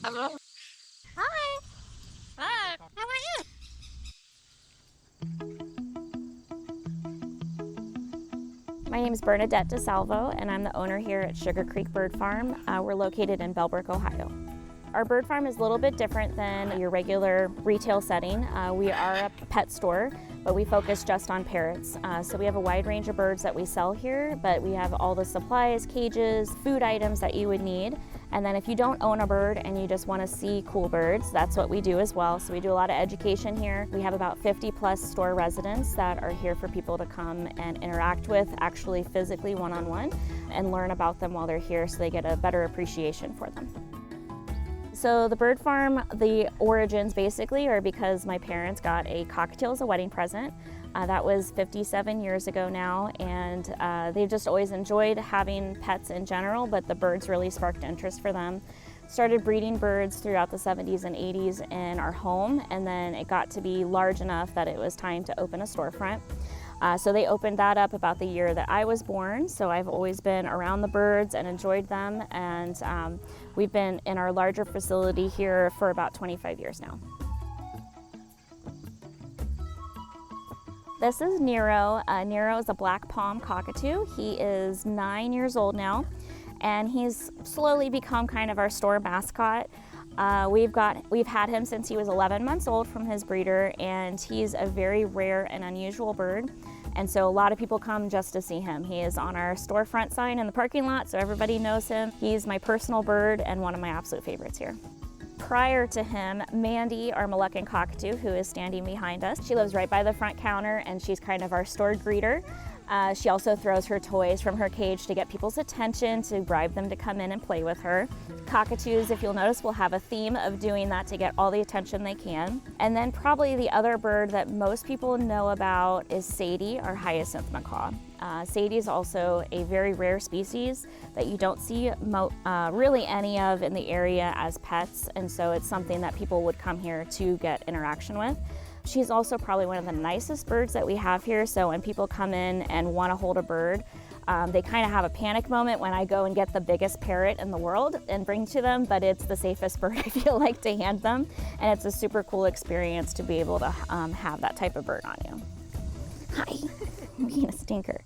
Hello. Hi. Hi. How are you? My name is Bernadette DeSalvo, and I'm the owner here at Sugarcreek Bird Farm. We're located in Bellbrook, Ohio. Our bird farm is a little bit different than your regular retail setting. We are a pet store, but we focus just on parrots. So we have a wide range of birds that we sell here, but we have all the supplies, cages, food items that you would need. And then if you don't own a bird and you just want to see cool birds, that's what we do as well. So we do a lot of education here. We have about 50 plus store residents that are here for people to come and interact with, actually physically one-on-one, and learn about them while they're here so they get a better appreciation for them. So the bird farm, the origins basically are because my parents got a cockatiel as a wedding present. That was 57 years ago now, and they've just always enjoyed having pets in general, but the birds really sparked interest for them. Started breeding birds throughout the 70s and 80s in our home, and then it got to be large enough that it was time to open a storefront. So they opened that up about the year that I was born, so I've always been around the birds and enjoyed them, and we've been in our larger facility here for about 25 years now. This is Nero. Nero is a black palm cockatoo. He is 9 years old now, and he's slowly become kind of our store mascot. We've had him since he was 11 months old from his breeder, and he's a very rare and unusual bird. And so a lot of people come just to see him. He is on our storefront sign in the parking lot, so everybody knows him. He's my personal bird and one of my absolute favorites here. Prior to him, Mandy, our Moluccan cockatoo, who is standing behind us. She lives right by the front counter, and she's kind of our store greeter. She also throws her toys from her cage to get people's attention, to bribe them to come in and play with her. Cockatoos, if you'll notice, will have a theme of doing that to get all the attention they can. And then probably the other bird that most people know about is Sadie, our hyacinth macaw. Sadie is also a very rare species that you don't see really any of in the area as pets, and so it's something that people would come here to get interaction with. She's also probably one of the nicest birds that we have here, so when people come in and want to hold a bird, they kind of have a panic moment when I go and get the biggest parrot in the world and bring to them, but it's the safest bird I feel like to hand them, and it's a super cool experience to be able to have that type of bird on you. Hi, I'm being a stinker.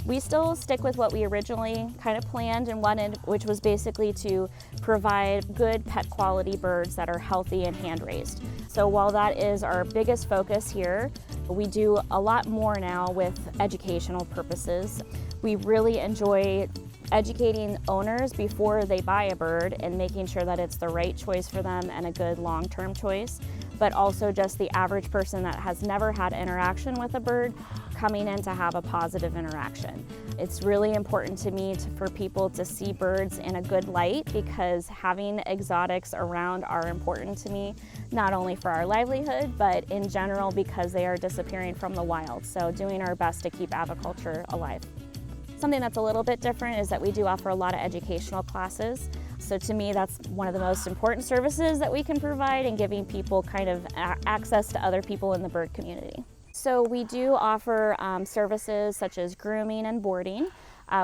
We still stick with what we originally kind of planned and wanted, which was basically to provide good pet quality birds that are healthy and hand raised. So while that is our biggest focus here, we do a lot more now with educational purposes. We really enjoy educating owners before they buy a bird and making sure that it's the right choice for them and a good long-term choice, but also just the average person that has never had interaction with a bird coming in to have a positive interaction. It's really important to me for people to see birds in a good light, because having exotics around are important to me, not only for our livelihood, but in general because they are disappearing from the wild. So doing our best to keep aviculture alive. Something that's a little bit different is that we do offer a lot of educational classes. So to me, that's one of the most important services that we can provide, and giving people kind of access to other people in the bird community. So we do offer services such as grooming and boarding.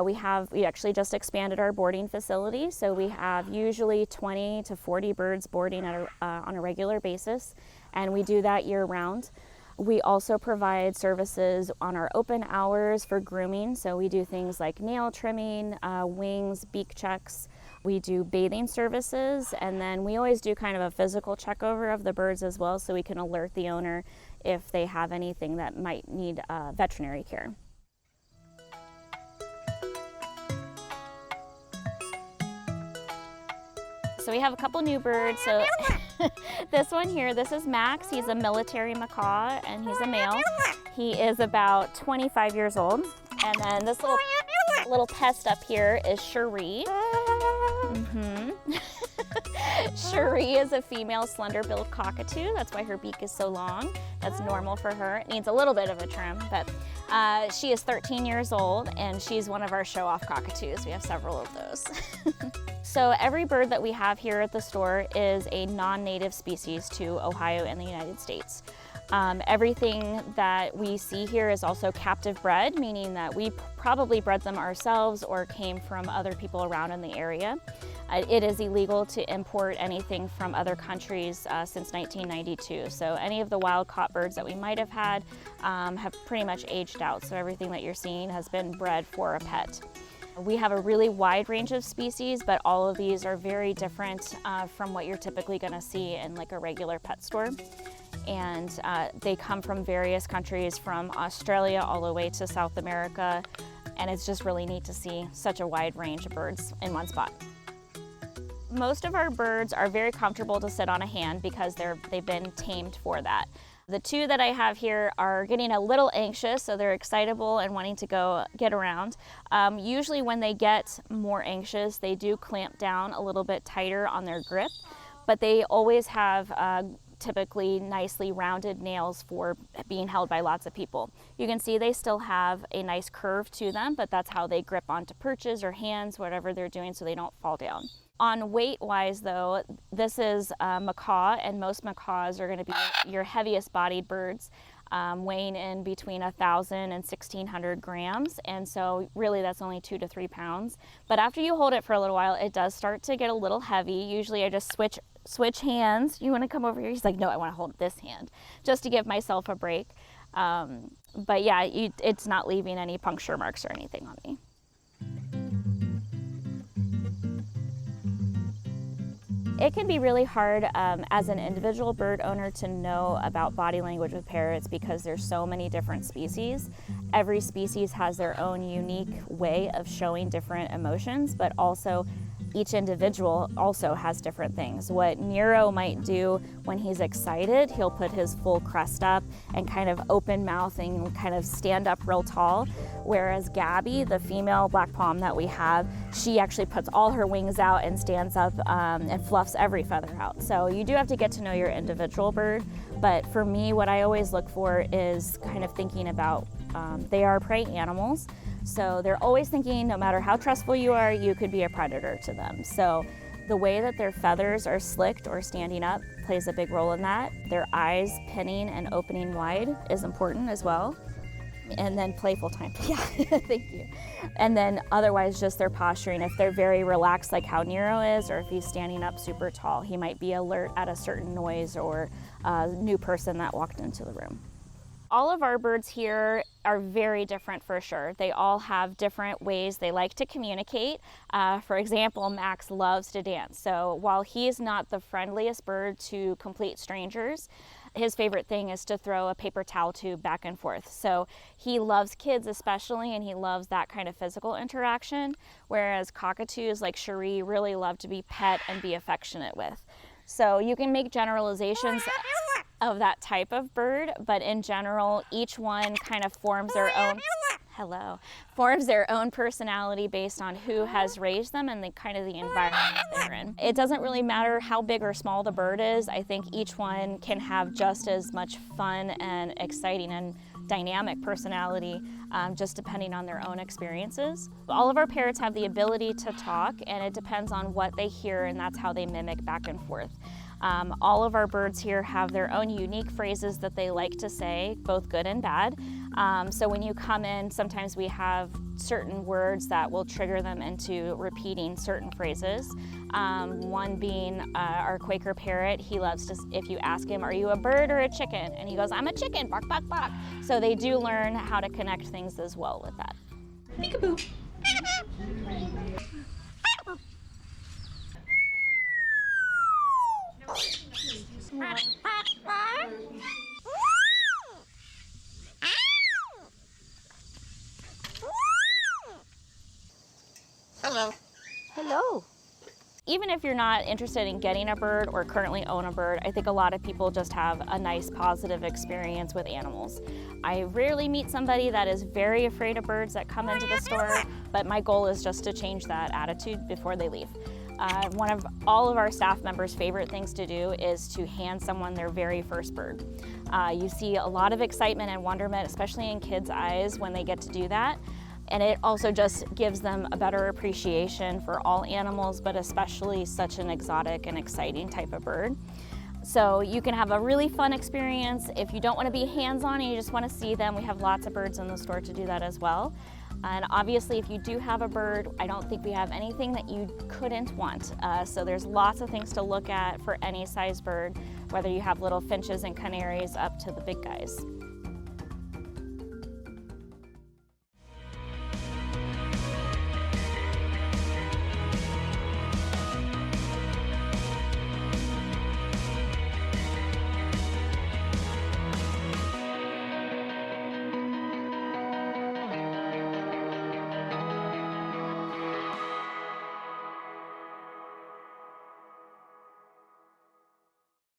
We actually just expanded our boarding facility, so we have usually 20 to 40 birds boarding on a regular basis, and we do that year round. We also provide services on our open hours for grooming, so we do things like nail trimming, wings, beak checks. We do bathing services, and then we always do kind of a physical check over of the birds as well, so we can alert the owner if they have anything that might need veterinary care. So we have a couple new birds. So this one here, this is Max. He's a military macaw, and he's a male. He is about 25 years old. And then this little pest up here is Cherie. Cherie is a female slender-billed cockatoo. That's why her beak is so long. That's normal for her. It needs a little bit of a trim, but she is 13 years old, and she's one of our show-off cockatoos. We have several of those. So every bird that we have here at the store is a non-native species to Ohio and the United States. Everything that we see here is also captive bred, meaning that we probably bred them ourselves or came from other people around in the area. It is illegal to import anything from other countries since 1992. So any of the wild caught birds that we might have had have pretty much aged out. So everything that you're seeing has been bred for a pet. We have a really wide range of species, but all of these are very different from what you're typically going to see in like a regular pet store. And they come from various countries, from Australia all the way to South America. And it's just really neat to see such a wide range of birds in one spot. Most of our birds are very comfortable to sit on a hand because they've been tamed for that. The two that I have here are getting a little anxious, so they're excitable and wanting to go get around. Usually when they get more anxious, they do clamp down a little bit tighter on their grip, but they always have typically nicely rounded nails for being held by lots of people. You can see they still have a nice curve to them, but that's how they grip onto perches or hands, whatever they're doing, so they don't fall down. On weight-wise, though, this is a macaw, and most macaws are going to be your heaviest bodied birds, weighing in between 1,000 and 1,600 grams, and so really that's only 2 to 3 pounds. But after you hold it for a little while, it does start to get a little heavy. Usually I just switch hands. You want to come over here? He's like, no, I want to hold this hand, just to give myself a break. But yeah, it's not leaving any puncture marks or anything on me. It can be really hard as an individual bird owner to know about body language with parrots because there's so many different species. Every species has their own unique way of showing different emotions, but also each individual also has different things. What Nero might do when he's excited, he'll put his full crest up and kind of open mouth and kind of stand up real tall. Whereas Gabby, the female black palm that we have, she actually puts all her wings out and stands up and fluffs every feather out. So you do have to get to know your individual bird. But for me, what I always look for is kind of thinking about, they are prey animals. So they're always thinking, no matter how trustful you are, you could be a predator to them. So the way that their feathers are slicked or standing up plays a big role in that. Their eyes pinning and opening wide is important as well. And then playful time, yeah, thank you. And then otherwise just their posturing. If they're very relaxed like how Nero is, or if he's standing up super tall, he might be alert at a certain noise or a new person that walked into the room. All of our birds here are very different for sure. They all have different ways they like to communicate. For example, Max loves to dance. So while he's not the friendliest bird to complete strangers, his favorite thing is to throw a paper towel tube back and forth. So he loves kids especially, and he loves that kind of physical interaction, whereas cockatoos like Cherie really love to be pet and be affectionate with. So you can make generalizations of that type of bird, but in general, each one kind of forms their own personality based on who has raised them and the kind of the environment they're in. It doesn't really matter how big or small the bird is. I think each one can have just as much fun and exciting and dynamic personality, just depending on their own experiences. All of our parrots have the ability to talk, and it depends on what they hear, and that's how they mimic back and forth. All of our birds here have their own unique phrases that they like to say, both good and bad. So when you come in, sometimes we have certain words that will trigger them into repeating certain phrases. One being our Quaker parrot. He loves to, if you ask him, are you a bird or a chicken? And he goes, I'm a chicken, bark, bark, bark. So they do learn how to connect things as well with that. Peekaboo. Hello. Hello. Even if you're not interested in getting a bird or currently own a bird, I think a lot of people just have a nice positive experience with animals. I rarely meet somebody that is very afraid of birds that come into the store, but my goal is just to change that attitude before they leave. One of all of our staff members' favorite things to do is to hand someone their very first bird. You see a lot of excitement and wonderment, especially in kids' eyes when they get to do that. And it also just gives them a better appreciation for all animals, but especially such an exotic and exciting type of bird. So you can have a really fun experience. If you don't want to be hands-on and you just want to see them, we have lots of birds in the store to do that as well. And obviously, if you do have a bird, I don't think we have anything that you couldn't want. So there's lots of things to look at for any size bird, whether you have little finches and canaries up to the big guys.